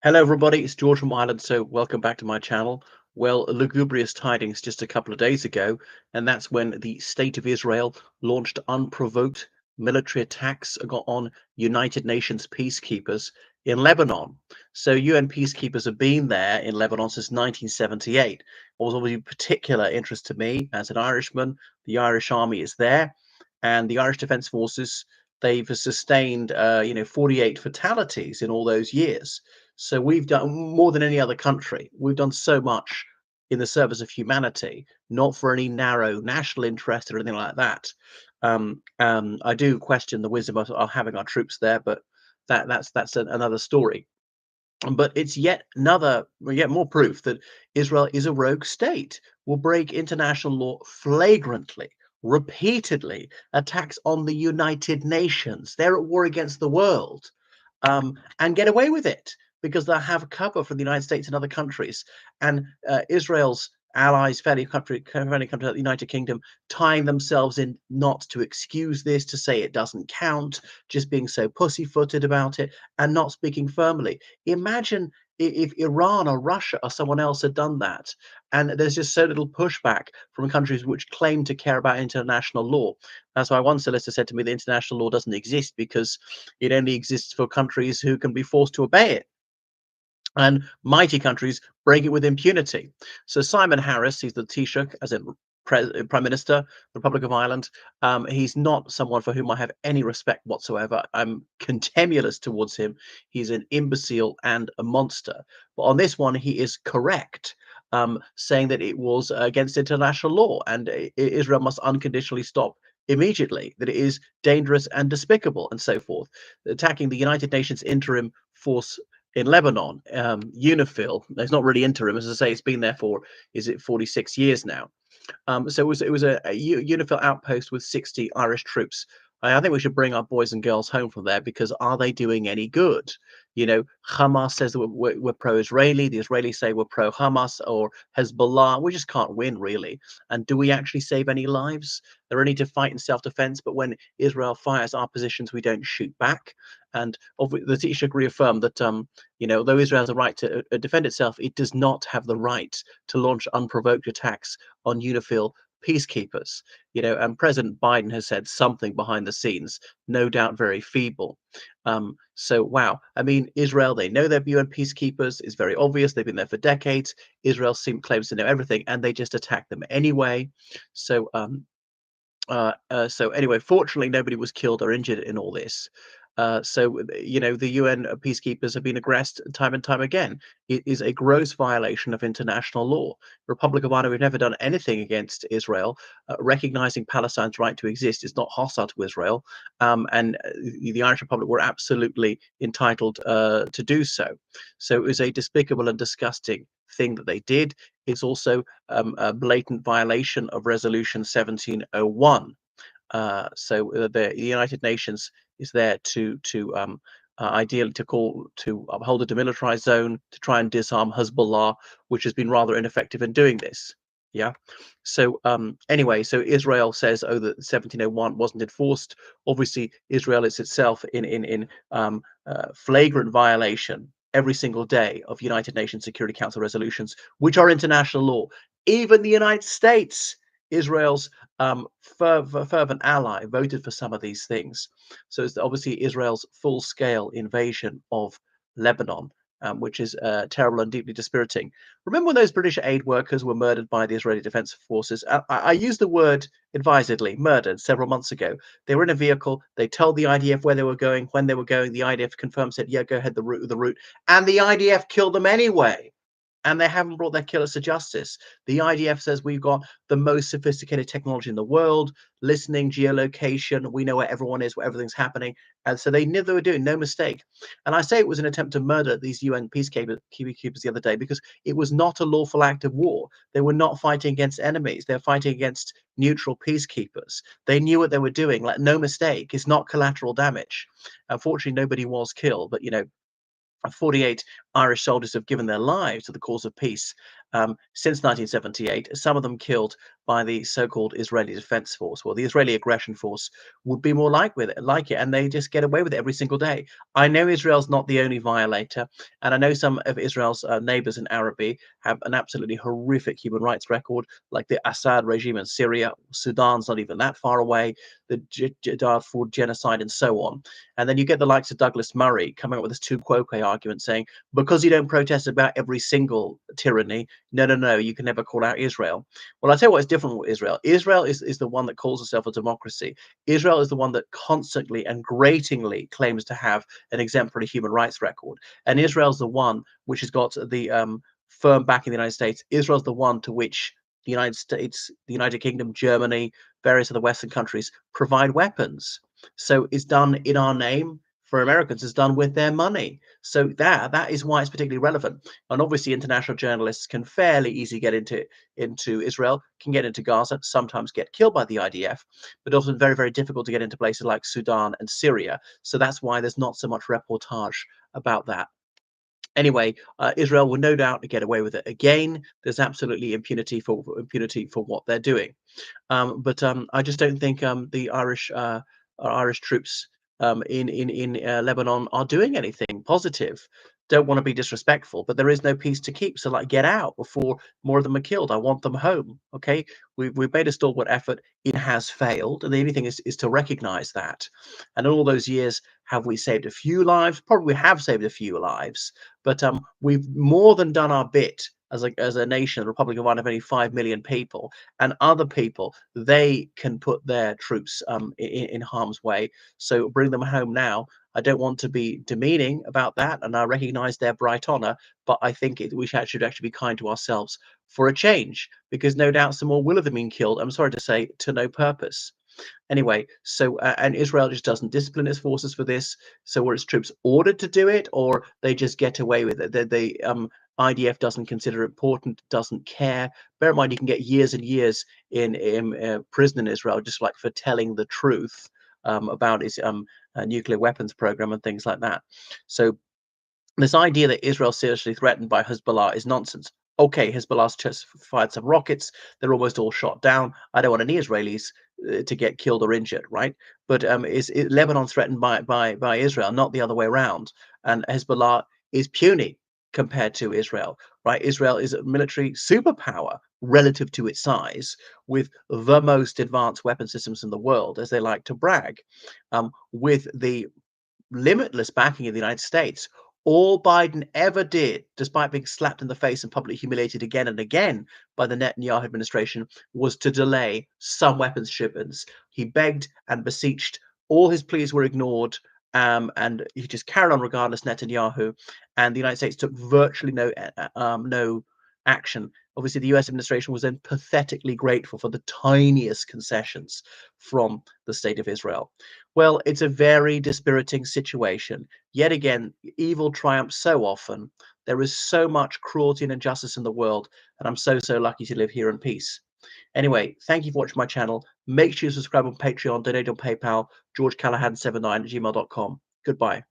Hello, everybody. It's George from Ireland. So, welcome back to my channel. Well, lugubrious tidings just a couple of days ago, and that's when the state of Israel launched unprovoked military attacks on United Nations peacekeepers in Lebanon. So, UN peacekeepers have been there in Lebanon since 1978. What was obviously of particular interest to me as an Irishman, the Irish Army is there, and the Irish Defence Forces. They've sustained, 48 fatalities in all those years. So we've done more than any other country. We've done so much in the service of humanity, not for any narrow national interest or anything like that. I do question the wisdom of having our troops there, but another story. But it's yet more proof that Israel is a rogue state, will break international law flagrantly, repeatedly, attacks on the United Nations. They're at war against the world, and get away with it because they have cover from the United States and other countries. And Israel's allies, friendly countries like the United Kingdom, tying themselves in not to excuse this, to say it doesn't count, just being so pussyfooted about it and not speaking firmly. Imagine if Iran or Russia or someone else had done that, and there's just so little pushback from countries which claim to care about international law. That's why one solicitor said to me the international law doesn't exist because it only exists for countries who can be forced to obey it, and mighty countries break it with impunity. So Simon Harris, he's the Taoiseach, as in Prime Minister, Republic of Ireland. He's not someone for whom I have any respect whatsoever. I'm contemulous towards him. He's an imbecile and a monster. But on this one, he is correct, saying that it was against international law and Israel must unconditionally stop immediately, that it is dangerous and despicable, and so forth. Attacking the United Nations interim force in Lebanon, UNIFIL. It's not really interim, as I say. It's been there for 46 years now. So it was a UNIFIL outpost with 60 Irish troops. I think we should bring our boys and girls home from there because are they doing any good? Hamas says that we're pro-Israeli. The Israelis say we're pro-Hamas or Hezbollah. We just can't win, really. And do we actually save any lives? They're only to fight in self-defense, but when Israel fires our positions, we don't shoot back. And the Taoiseach reaffirmed that, though Israel has a right to defend itself, it does not have the right to launch unprovoked attacks on UNIFIL peacekeepers. And President Biden has said something behind the scenes, no doubt very feeble. So wow, I mean, Israel, they know they're UN peacekeepers. It's very obvious. They've been there for decades. Israel claims to know everything, and they just attack them anyway. So anyway, fortunately, nobody was killed or injured in all this. The UN peacekeepers have been aggressed time and time again. It is a gross violation of international law. Republic of Ireland, we've never done anything against Israel. Recognizing Palestine's right to exist is not hostile to Israel, and the Irish Republic were absolutely entitled to do so. So it was a despicable and disgusting thing that they did. It's also a blatant violation of Resolution 1701. The United Nations is there ideally to uphold a demilitarized zone, to try and disarm Hezbollah, which has been rather ineffective in doing this. Yeah. So anyway, so Israel says, oh, that 1701 wasn't enforced. Obviously, Israel is itself in flagrant violation every single day of United Nations Security Council resolutions, which are international law. Even the United States, Israel's fervent ally, voted for some of these things. So it's obviously Israel's full-scale invasion of Lebanon, which is terrible and deeply dispiriting. Remember when those British aid workers were murdered by the Israeli Defense Forces? I used the word advisedly, murdered, several months ago. They were in a vehicle. They told the IDF where they were going, when they were going. The IDF confirmed, said, yeah, go ahead, the route. And the IDF killed them anyway. And they haven't brought their killers to justice. The IDF says we've got the most sophisticated technology in the world, listening, geolocation. We know where everyone is, where everything's happening. And so they knew they were doing, no mistake. And I say it was an attempt to murder these UN peacekeepers the other day because it was not a lawful act of war. They were not fighting against enemies. They're fighting against neutral peacekeepers. They knew what they were doing. Like, no mistake. It's not collateral damage. Unfortunately, nobody was killed. But, 48 Irish soldiers have given their lives to the cause of peace. since 1978, some of them killed by the so-called Israeli Defense Force. Well, the Israeli Aggression Force would be more like it, and they just get away with it every single day. I know Israel's not the only violator, and I know some of Israel's neighbors in Arabi have an absolutely horrific human rights record, like the Assad regime in Syria. Sudan's not even that far away, the Darfur genocide, and so on. And then you get the likes of Douglas Murray coming up with this tu quoque argument saying, because you don't protest about every single tyranny, no, no, no, you can never call out Israel. Well, I tell you what is different with Israel. Israel is the one that calls itself a democracy. Israel is the one that constantly and gratingly claims to have an exemplary human rights record. And Israel's the one which has got the firm back in the United States. Israel's the one to which the United States, the United Kingdom, Germany, various other Western countries provide weapons. So it's done in our name. For Americans, it's done with their money. So that is why it's particularly relevant. And obviously, international journalists can fairly easily get into Israel, can get into Gaza, sometimes get killed by the IDF, but often very, very difficult to get into places like Sudan and Syria. So that's why there's not so much reportage about that. Anyway, Israel will no doubt get away with it again. There's absolutely impunity for what they're doing. But I just don't think the Irish troops in Lebanon are doing anything positive. Don't want to be disrespectful, but there is no peace to keep. So, like, get out before more of them are killed. I want them home. Okay, we've made a stalwart effort. It has failed, and the only thing is to recognise that. And in all those years, have we saved a few lives? Probably have saved a few lives, but we've more than done our bit as a nation. The Republic of Ireland have only 5 million people, and other people, they can put their troops in harm's way. So bring them home now. I don't want to be demeaning about that, and I recognise their bright honour, but I think we should actually be kind to ourselves for a change, because no doubt some more will have been killed. I'm sorry to say, to no purpose. Anyway, so and Israel just doesn't discipline its forces for this. So were its troops ordered to do it, or they just get away with it? The IDF doesn't consider it important, doesn't care. Bear in mind, you can get years and years in prison in Israel just like for telling the truth about its nuclear weapons program and things like that. So this idea that Israel's seriously threatened by Hezbollah is nonsense. Okay, Hezbollah's just fired some rockets. They're almost all shot down. I don't want any Israelis to get killed or injured, right? But is Lebanon threatened by Israel, not the other way around? And Hezbollah is puny compared to Israel, right? Israel is a military superpower relative to its size, with the most advanced weapon systems in the world, as they like to brag, with the limitless backing of the United States. All Biden ever did, despite being slapped in the face and publicly humiliated again and again by the Netanyahu administration, was to delay some weapons shipments. He begged and beseeched. All his pleas were ignored, and he just carried on regardless, Netanyahu. And the United States took virtually no action. Obviously, the US administration was then pathetically grateful for the tiniest concessions from the state of Israel. Well, it's a very dispiriting situation. Yet again, evil triumphs so often. There is so much cruelty and injustice in the world, and I'm so, so lucky to live here in peace. Anyway, thank you for watching my channel. Make sure you subscribe on Patreon, donate on PayPal, georgecallahan79 at gmail.com. Goodbye.